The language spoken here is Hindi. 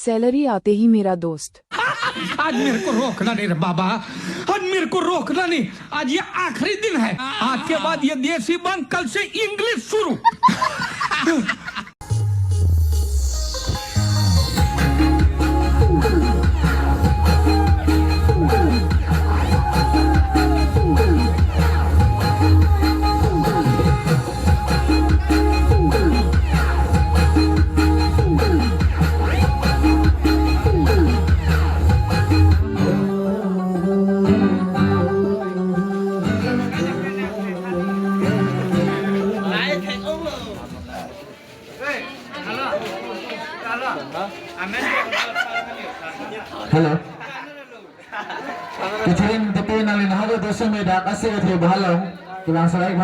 सैलरी आते ही मेरा दोस्त। आज मेरे को रोकना नहीं रे बाबा, आज मेरे को रोकना नहीं। आज ये आखिरी दिन है, आज के बाद ये देसी बंद, कल से इंग्लिश शुरू। Halo. Kecilin tapi nalin halo dosa meda kasih ke bahalong. Kilang sarai.